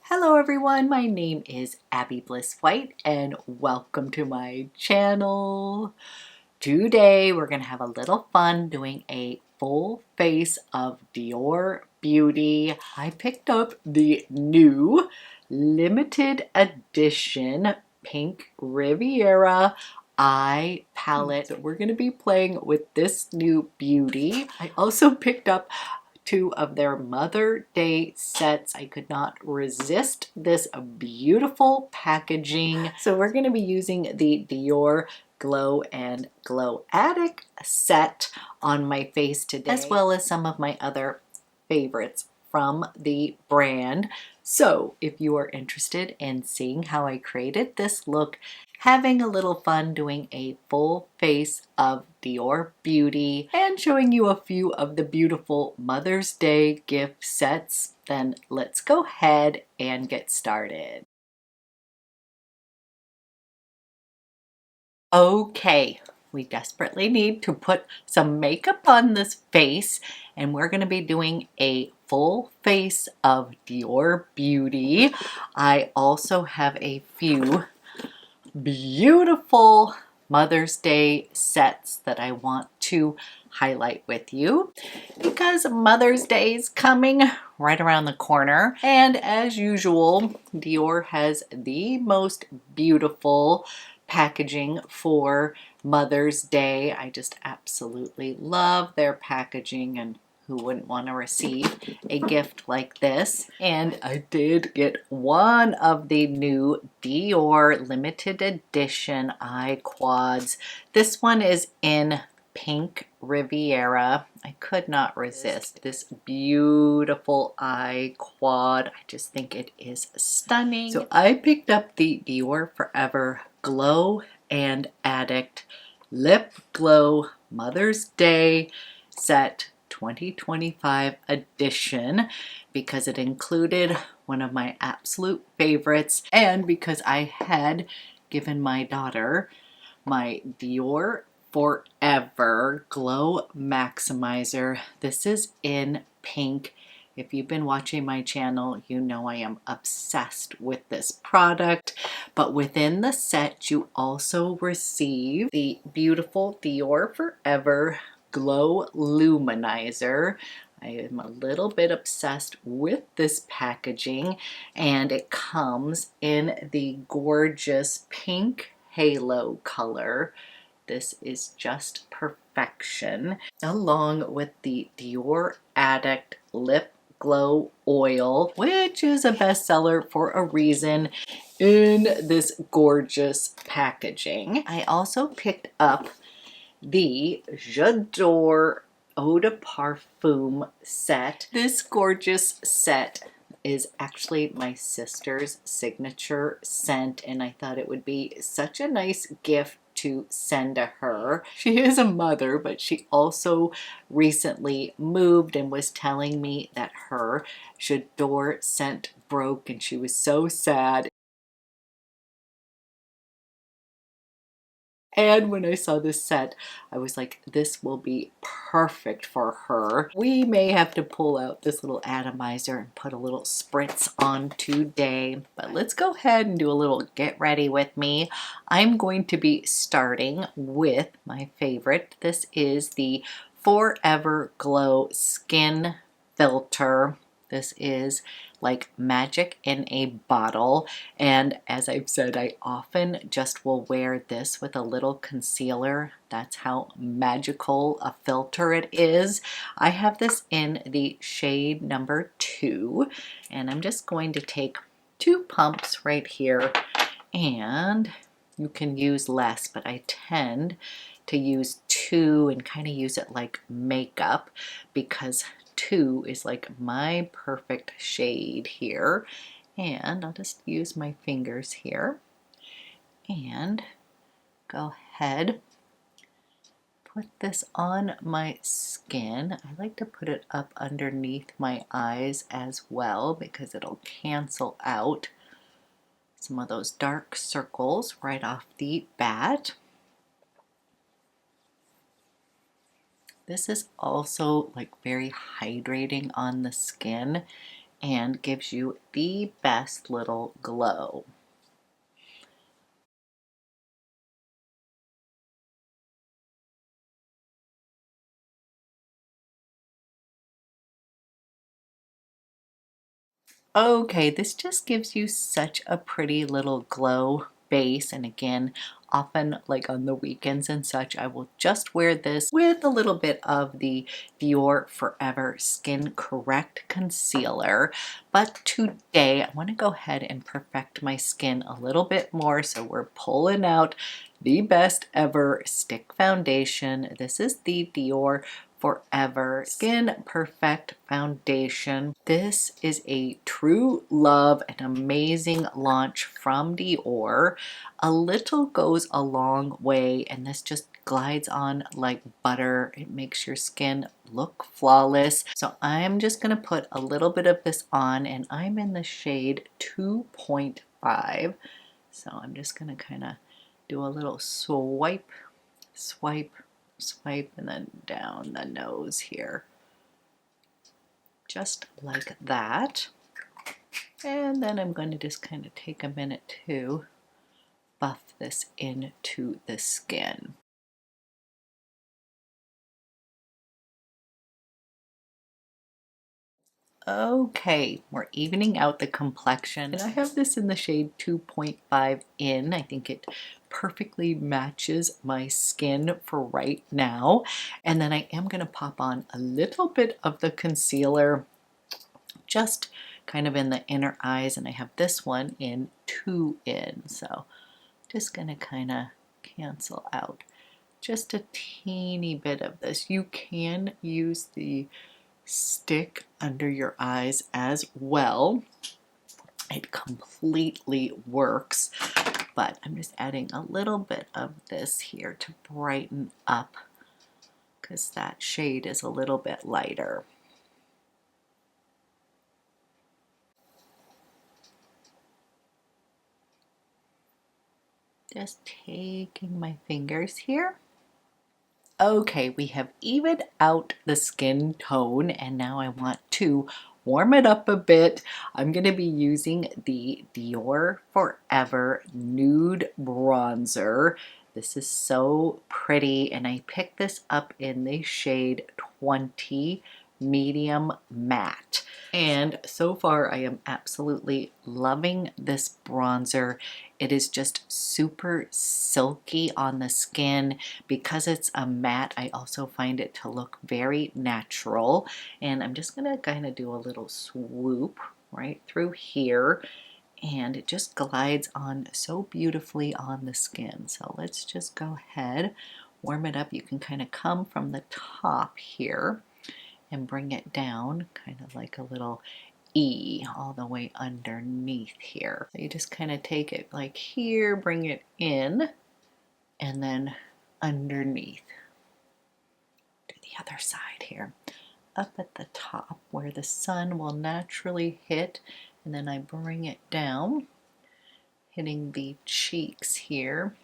Hello everyone, my name is Abby Bliss White and welcome to my channel. Today we're going to have a little fun doing a full face of Dior Beauty. I picked up the new limited edition Pink Riviera eye palette. So we're going to be playing with this new beauty. I also picked up two of their Mother Day sets. I could not resist this beautiful packaging. So we're going to be using the Dior Glow and Glow Addict set on my face today, as well as some of my other favorites from the brand. So if you are interested in seeing how I created this look, having a little fun doing a full face of Dior Beauty, and showing you a few of the beautiful Mother's Day gift sets, then let's go ahead and get started. Okay, we desperately need to put some makeup on this face, and we're going to be doing a full face of Dior Beauty. I also have a few beautiful Mother's Day sets that I want to highlight with you because Mother's Day is coming right around the corner, and as usual Dior has the most beautiful packaging for Mother's Day. I just absolutely love their packaging, and who wouldn't want to receive a gift like this? And I did get one of the new Dior limited edition eye quads. This one is in Pink Riviera. I could not resist this beautiful eye quad. I just think it is stunning. So I picked up the Dior Forever Glow and Addict Lip Glow Mother's Day set 2025 edition because it included one of my absolute favorites, and because I had given my daughter my Dior Forever Glow Maximizer. This is in pink. If you've been watching my channel, you know I am obsessed with this product. But within the set, you also receive the beautiful Dior Forever Glow Luminizer. I am a little bit obsessed with this packaging, and it comes in the gorgeous pink halo color. This is just perfection, along with the Dior Addict Lip Glow Oil, which is a bestseller for a reason in this gorgeous packaging. I also picked up the J'adore Eau de Parfum set. This gorgeous set is actually my sister's signature scent, and I thought it would be such a nice gift to send to her. She is a mother, but she also recently moved and was telling me that her J'adore scent broke, and she was so sad. And when I saw this set, I was like, this will be perfect for her. We may have to pull out this little atomizer and put a little spritz on today. But let's go ahead and do a little get ready with me. I'm going to be starting with my favorite. This is the Forever Glow Skin Filter. This is like magic in a bottle, and as I've said, I often just will wear this with a little concealer. That's how magical a filter it is. I have this in the shade number 2, and I'm just going to take 2 pumps right here, and you can use less, but I tend to use 2 and kind of use it like makeup because 2 is like my perfect shade here. And I'll just use my fingers here and go ahead, put this on my skin. I like to put it up underneath my eyes as well because it'll cancel out some of those dark circles right off the bat. This is also like very hydrating on the skin. and gives you the best little glow. Okay, this just gives you such a pretty little glow base, and again, often like on the weekends and such, I will just wear this with a little bit of the Dior Forever Skin Correct Concealer. But today I want to go ahead and perfect my skin a little bit more, so we're pulling out the best ever stick foundation. This is the Dior Forever Skin Perfect Foundation. This is a true love and amazing launch from Dior. A little goes a long way, and this just glides on like butter. It makes your skin look flawless. So I'm just going to put a little bit of this on, and I'm in the shade 2.5. So I'm just going to kind of do a little swipe, swipe, swipe, and then down the nose here. Just like that. And then I'm going to just kind of take a minute to buff this into the skin. Okay, we're evening out the complexion. And I have this in the shade 2.5 in. I think it perfectly matches my skin for right now. And then I am going to pop on a little bit of the concealer, just kind of in the inner eyes. And I have this one in 2 in. So just going to kind of cancel out just a teeny bit of this. You can use the stick under your eyes as well. It completely works, but I'm just adding a little bit of this here to brighten up because that shade is a little bit lighter. Just taking my fingers here. Okay, we have evened out the skin tone, and now I want to warm it up a bit. I'm going to be using the Dior Forever Nude Bronzer. This is so pretty, and I picked this up in the shade 20 Medium Matte. And so far I am absolutely loving this bronzer. It is just super silky on the skin. Because it's a matte, I also find it to look very natural. And I'm just going to kind of do a little swoop right through here. And it just glides on so beautifully on the skin. So let's just go ahead, warm it up. You can kind of come from the top here and bring it down, kind of like a little E all the way underneath here. So you just kind of take it like here, bring it in, and then underneath to the other side here. Up at the top where the sun will naturally hit, and then I bring it down, hitting the cheeks here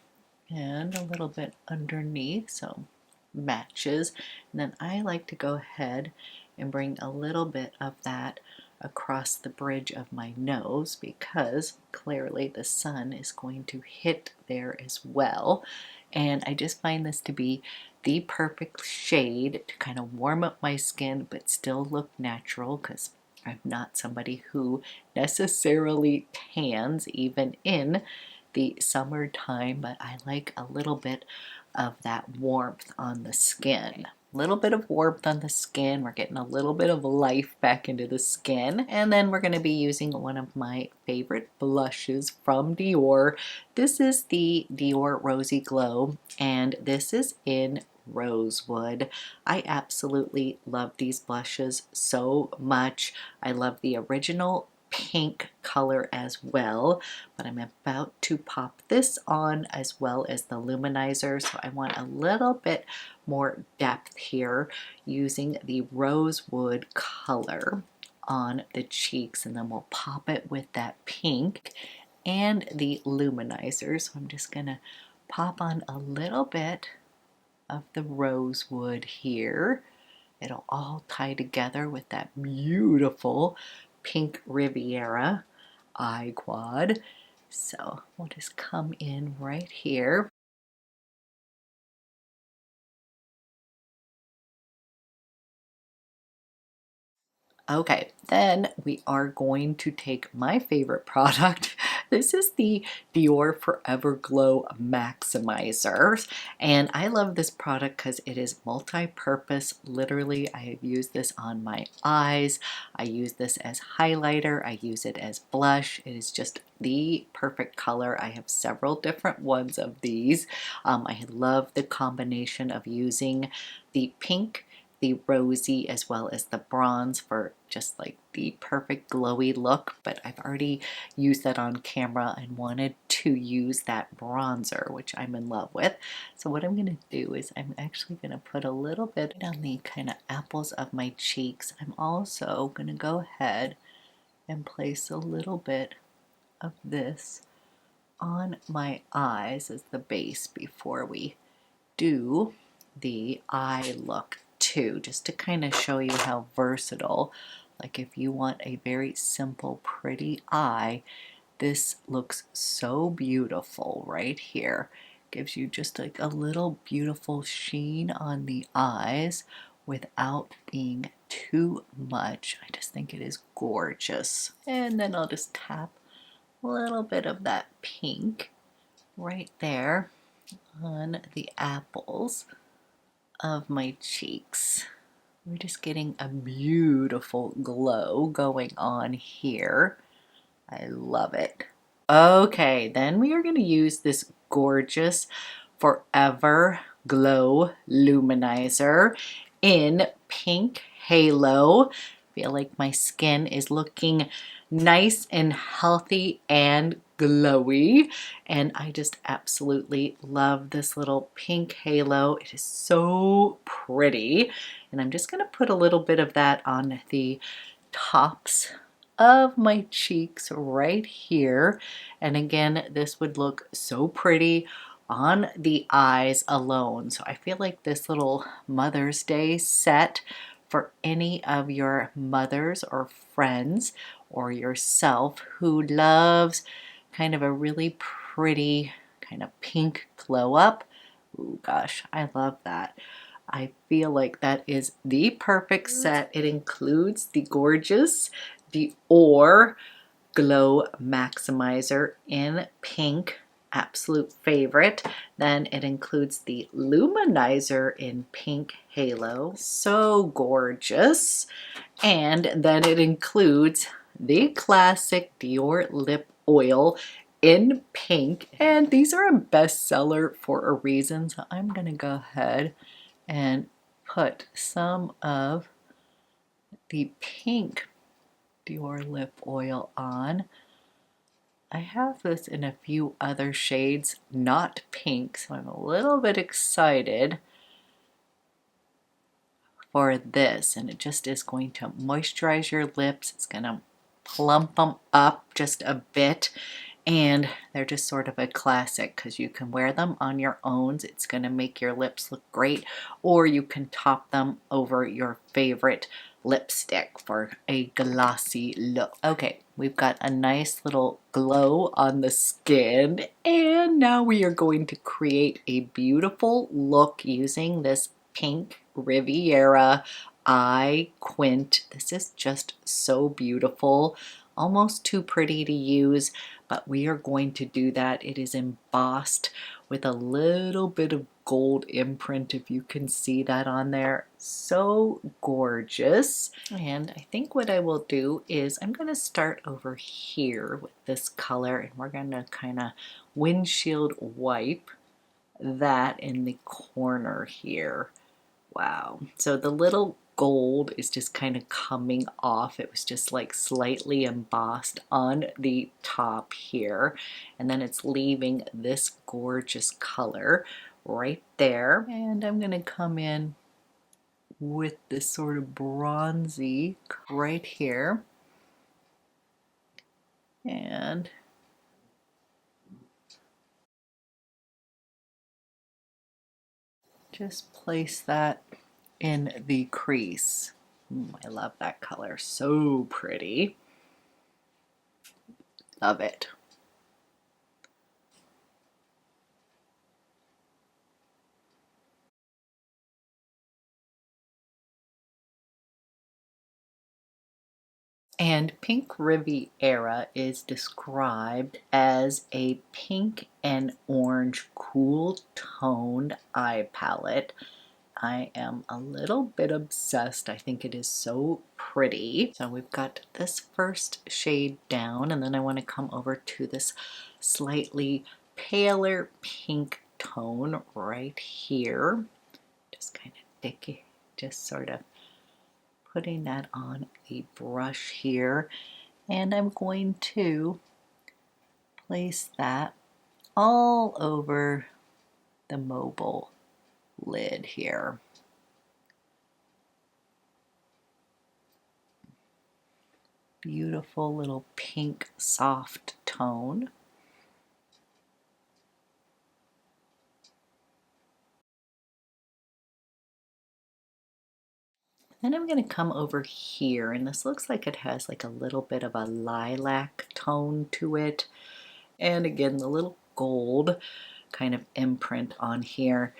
and a little bit underneath, so matches. And then I like to go ahead and bring a little bit of that across the bridge of my nose because clearly the sun is going to hit there as well. And I just find this to be the perfect shade to kind of warm up my skin but still look natural because I'm not somebody who necessarily tans even in the summertime, but I like a little bit of that warmth on the skin. A little bit of warmth on the skin. We're getting a little bit of life back into the skin. And then we're going to be using one of my favorite blushes from Dior. This is the Dior Rosy Glow, and this is in Rosewood. I absolutely love these blushes so much. I love the original pink color as well, but I'm about to pop this on as well as the luminizer, so I want a little bit more depth here using the rosewood color on the cheeks, and then we'll pop it with that pink and the luminizer. So I'm just gonna pop on a little bit of the rosewood here. It'll all tie together with that beautiful Pink Riviera eye quad. So we'll just come in right here. Okay, then we are going to take my favorite product. This is the Dior Forever Glow Maximizer. And I love this product because it is multi-purpose. Literally, I have used this on my eyes. I use this as highlighter. I use it as blush. It is just the perfect color. I have several different ones of these. I love the combination of using the pink, the rosy, as well as the bronze for just like the perfect glowy look, but I've already used that on camera and wanted to use that bronzer, which I'm in love with. So what I'm going to do is I'm actually going to put a little bit on the kind of apples of my cheeks. I'm also going to go ahead and place a little bit of this on my eyes as the base before we do the eye look too, just to kind of show you how versatile. Like if you want a very simple, pretty eye, this looks so beautiful right here. Gives you just like a little beautiful sheen on the eyes without being too much. I just think it is gorgeous. And then I'll just tap a little bit of that pink right there on the apples of my cheeks. We're just getting a beautiful glow going on here. I love it. Okay, then we are going to use this gorgeous Forever Glow Luminizer in Pink Halo. Feel like my skin is looking nice and healthy and glowy, and I just absolutely love this little pink halo. It is so pretty, and I'm just going to put a little bit of that on the tops of my cheeks right here. And again, this would look so pretty on the eyes alone. So I feel like this little Mother's Day set for any of your mothers or friends or yourself who loves kind of a really pretty kind of pink glow up. Oh gosh, I love that. I feel like that is the perfect set. It includes the gorgeous Dior Glow Maximizer in pink, absolute favorite. Then it includes the Luminizer in Pink Halo, so gorgeous. And then it includes the classic Dior Lip Oil in pink. And these are a bestseller for a reason, so I'm going to go ahead and put some of the pink Dior lip oil on. I have this in a few other shades, not pink, so I'm a little bit excited for this. And it just is going to moisturize your lips. It's going to plump them up just a bit. And they're just sort of a classic because you can wear them on your own. It's going to make your lips look great, or you can top them over your favorite lipstick for a glossy look. Okay, we've got a nice little glow on the skin, and now we are going to create a beautiful look using this pink Riviera eye quint. This is just so beautiful, almost too pretty to use, but we are going to do that. It is embossed with a little bit of gold imprint, if you can see that on there. So gorgeous. And I think what I will do is I'm going to start over here with this color, and we're going to kind of windshield wipe that in the corner here. Wow. So the little gold is just kind of coming off. It was just like slightly embossed on the top here. And then it's leaving this gorgeous color right there. And I'm going to come in with this sort of bronzy right here. And just place that in the crease. I love that color, so pretty. Love it. And Pink Riviera is described as a pink and orange cool toned eye palette. I am a little bit obsessed. I think it is so pretty. So we've got this first shade down, and then I want to come over to this slightly paler pink tone right here. Just kind of sticky, just sort of putting that on a brush here, and I'm going to place that all over the mobile lid here. Beautiful little pink soft tone. Then I'm going to come over here, and this looks like it has like a little bit of a lilac tone to it. And again, the little gold kind of imprint on here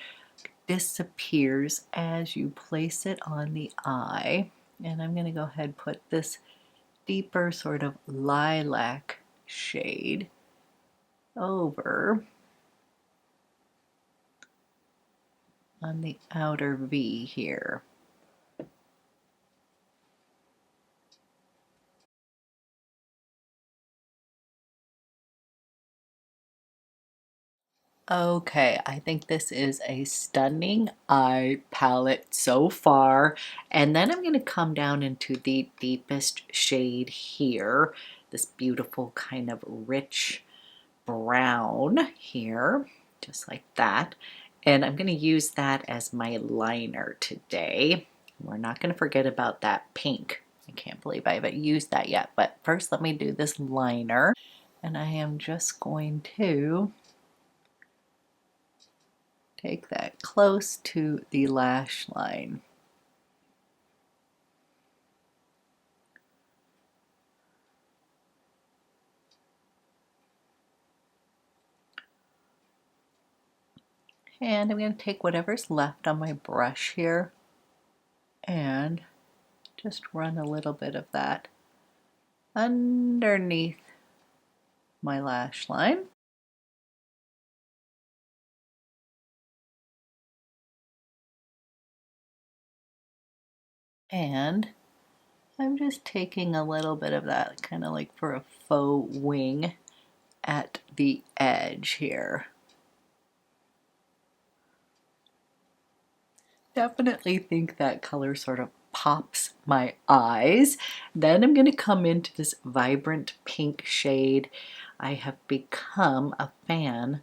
disappears as you place it on the eye. And I'm going to go ahead and put this deeper sort of lilac shade over on the outer V here. Okay, I think this is a stunning eye palette so far. And then I'm going to come down into the deepest shade here, this beautiful kind of rich brown here, just like that. And I'm going to use that as my liner today. We're not going to forget about that pink. I can't believe I haven't used that yet. But first, let me do this liner. And I am just going to take that close to the lash line. And I'm going to take whatever's left on my brush here and just run a little bit of that underneath my lash line. And I'm just taking a little bit of that, kind of like for a faux wing at the edge here. Definitely think that color sort of pops my eyes. Then I'm going to come into this vibrant pink shade. I have become a fan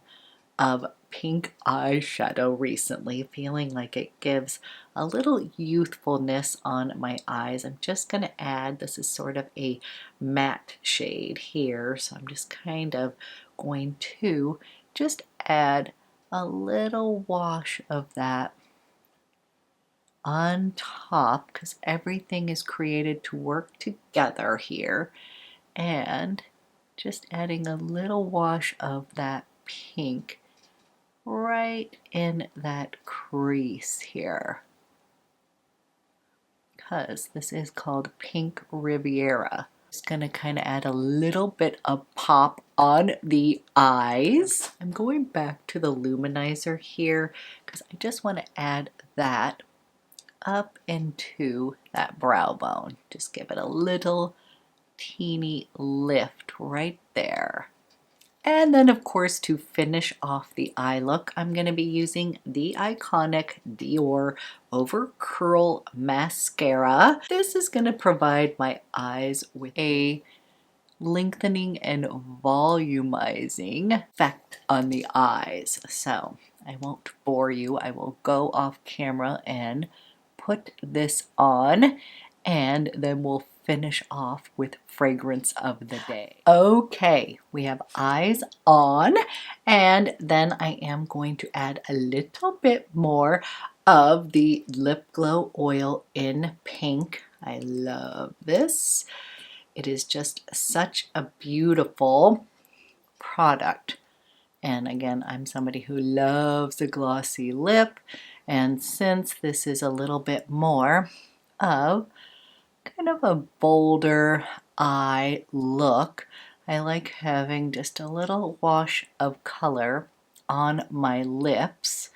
of pink eyeshadow recently, feeling like it gives a little youthfulness on my eyes. I'm just going to add, this is sort of a matte shade here, so I'm just kind of going to just add a little wash of that on top, because everything is created to work together here, and just adding a little wash of that pink right in that crease here, because this is called Pink Riviera. Just going to kind of add a little bit of pop on the eyes. I'm going back to the luminizer here because I just want to add that up into that brow bone. Just give it a little teeny lift right there. And then of course, to finish off the eye look, I'm going to be using the iconic Dior Over Curl Mascara. This is going to provide my eyes with a lengthening and volumizing effect on the eyes. So I won't bore you. I will go off camera and put this on, and then we'll finish off with fragrance of the day. Okay, we have eyes on, and then I am going to add a little bit more of the Lip Glow Oil in Pink. I love this. It is just such a beautiful product. And again, I'm somebody who loves a glossy lip. And since this is a little bit more of kind of a bolder eye look, I like having just a little wash of color on my lips.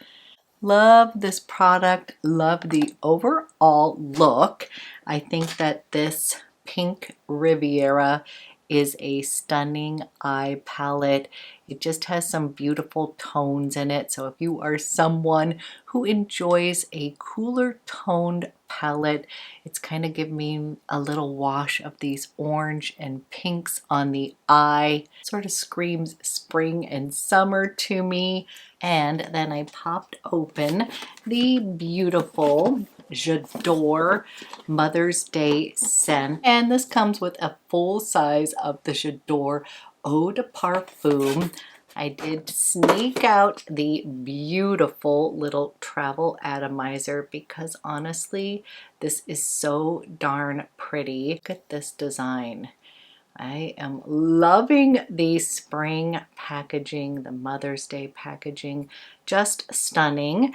Love this product, love the overall look. I think that this Pink Riviera is a stunning eye palette. It just has some beautiful tones in it. So if you are someone who enjoys a cooler toned palette, it's kind of giving me a little wash of these orange and pinks on the eye. Sort of screams spring and summer to me. And then I popped open the beautiful J'adore Mother's Day scent. And this comes with a full size of the J'adore Eau de Parfum. I did sneak out the beautiful little travel atomizer because honestly, this is so darn pretty. Look at this design. I am loving the spring packaging, the Mother's Day packaging, just stunning.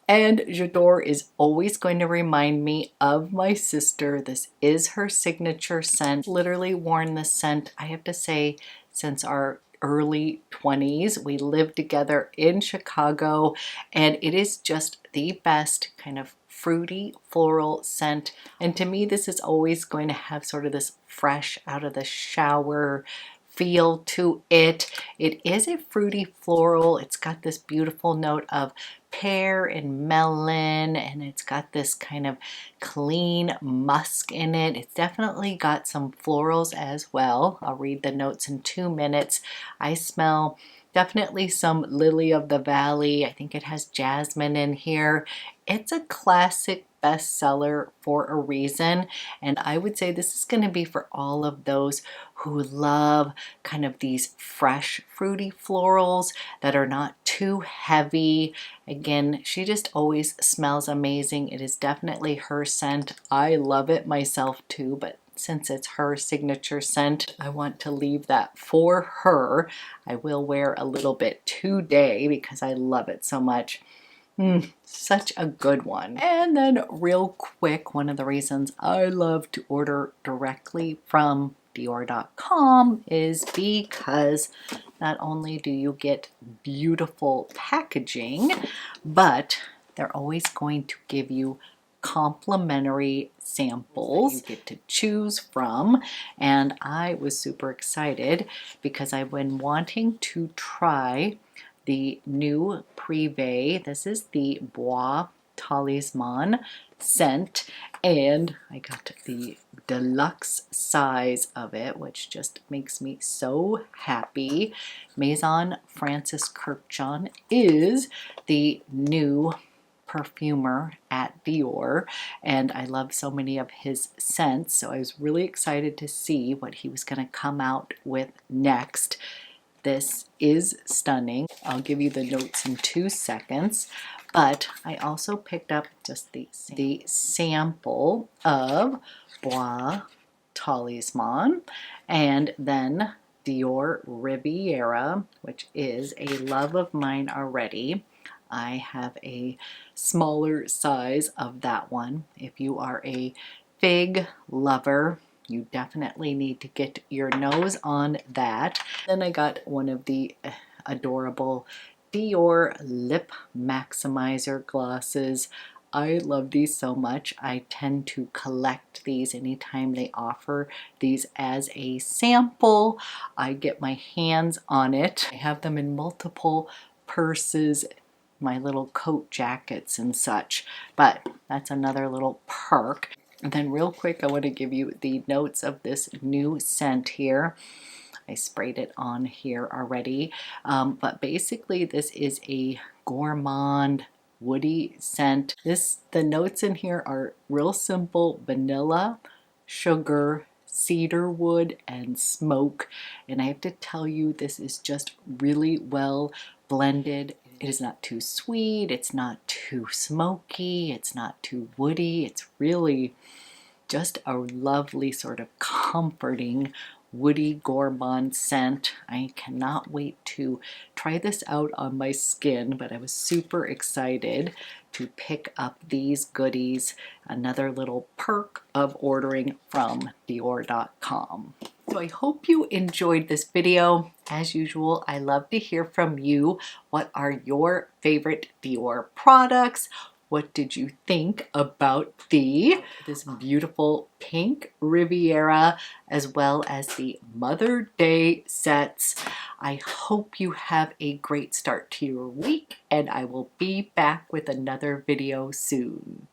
And J'adore is always going to remind me of my sister. This is her signature scent. Literally worn this scent, I have to say, since our early 20s. We lived together in Chicago, and it is just the best kind of fruity floral scent. And to me, this is always going to have sort of this fresh out of the shower feel to it. It is a fruity floral. It's got this beautiful note of pear and melon, and it's got this kind of clean musk in it. It's definitely got some florals as well. I'll read the notes in 2 minutes. I smell definitely some lily of the valley. I think it has jasmine in here. It's a classic bestseller for a reason, and I would say this is going to be for all of those who love kind of these fresh fruity florals that are not too heavy. Again, she just always smells amazing. It is definitely her scent. I love it myself too, but since it's her signature scent, I want to leave that for her. I will wear a little bit today because I love it so much. Such a good one. And then real quick, one of the reasons I love to order directly from Dior.com is because not only do you get beautiful packaging, but they're always going to give you complimentary samples you get to choose from. And I was super excited because I've been wanting to try the new Privé. This is the Bois Talisman scent, and I got the deluxe size of it, which just makes me so happy. Maison Francis Kurkdjian is the new perfumer at Dior, and I love so many of his scents, so I was really excited to see what he was going to come out with next. This is stunning. I'll give you the notes in 2 seconds, but I also picked up just the sample of Bois Talisman, and then Dior Riviera, which is a love of mine already. I have a smaller size of that one. If you are a fig lover, you definitely need to get your nose on that. Then I got one of the adorable Dior Lip Maximizer glosses. I love these so much. I tend to collect these anytime they offer these as a sample. I get my hands on it. I have them in multiple purses, my little coat jackets and such, but that's another little perk. And then real quick, I want to give you the notes of this new scent here. I sprayed it on here already, but basically this is a gourmand woody scent. The notes in here are real simple: vanilla, sugar, cedar wood, and smoke. And I have to tell you, this is just really well blended. It is not too sweet, it's not too smoky, it's not too woody. It's really Just a lovely sort of comforting woody gourmand scent. I cannot wait to try this out on my skin, but I was super excited to pick up these goodies. Another little perk of ordering from Dior.com. So I hope you enjoyed this video. As usual, I love to hear from you. What are your favorite Dior products? What did you think about this beautiful pink Riviera, as well as the Mother Day sets? I hope you have a great start to your week, and I will be back with another video soon.